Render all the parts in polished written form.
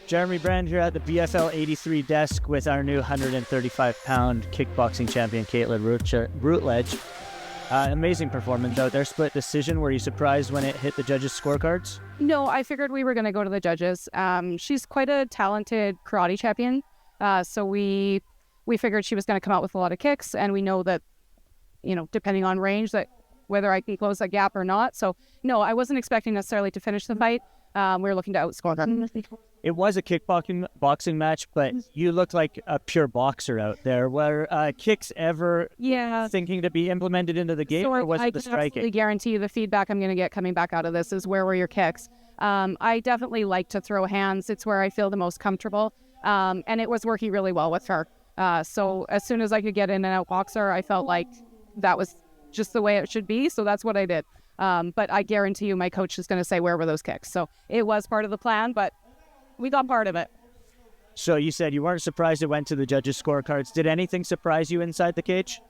Jeremy Brand here at the BFL 83 desk with our new 135-pound kickboxing champion, Caitlin Routledge. Amazing performance out there. Split decision. Were you surprised when it hit the judges' scorecards? No, I figured we were going to go to the judges. She's quite a talented karate champion. So we figured she was going to come out with a lot of kicks, and we know that, depending on range, that whether I can close that gap or not. So no, I wasn't expecting necessarily to finish the fight. We were looking to outscore her. It was a kickboxing match, but you looked like a pure boxer out there. Were kicks ever thinking to be implemented into the game, or was it the striking? I can guarantee you the feedback I'm going to get coming back out of this is, where were your kicks? I definitely like to throw hands. It's where I feel the most comfortable, and it was working really well with her. So as soon as I could get in and out boxer, I felt like that was just the way it should be, so that's what I did. But I guarantee you my coach is going to say, where were those kicks? So it was part of the plan, but we got part of it. So you said you weren't surprised it went to the judges' scorecards. Did anything surprise you inside the cage?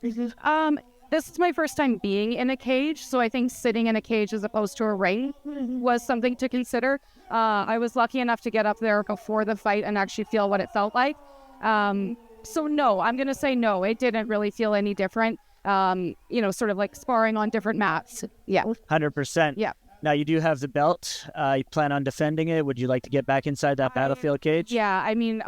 This is my first time being in a cage, so I think sitting in a cage as opposed to a ring was something to consider. I was lucky enough to get up there before the fight and actually feel what it felt like. So no, I'm going to say no. It didn't really feel any different. Sort of like sparring on different mats. Yeah. 100%. Yeah. Now, you do have the belt. You plan on defending it. Would you like to get back inside that battlefield cage? Yeah, I mean,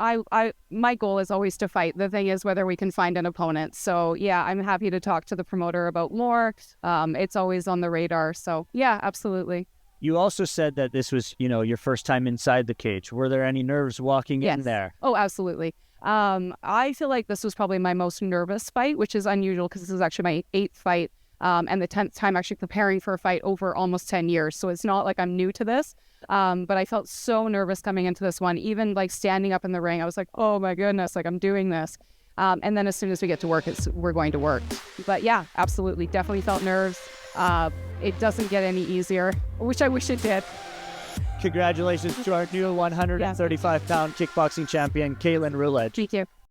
my goal is always to fight. The thing is whether we can find an opponent. So, yeah, I'm happy to talk to the promoter about more. It's always on the radar. So, yeah, absolutely. You also said that this was, your first time inside the cage. Were there any nerves walking in there? Oh, absolutely. I feel like this was probably my most nervous fight, which is unusual because this is actually my 8th fight. And the 10th time actually preparing for a fight over almost 10 years. So it's not like I'm new to this. But I felt so nervous coming into this one. Even like standing up in the ring, I was like, oh my goodness, like I'm doing this. And then as soon as we get to work, we're going to work. But yeah, absolutely. Definitely felt nerves. It doesn't get any easier, which I wish it did. Congratulations to our new 135-pound kickboxing champion, Caitlin Routledge. Thank you.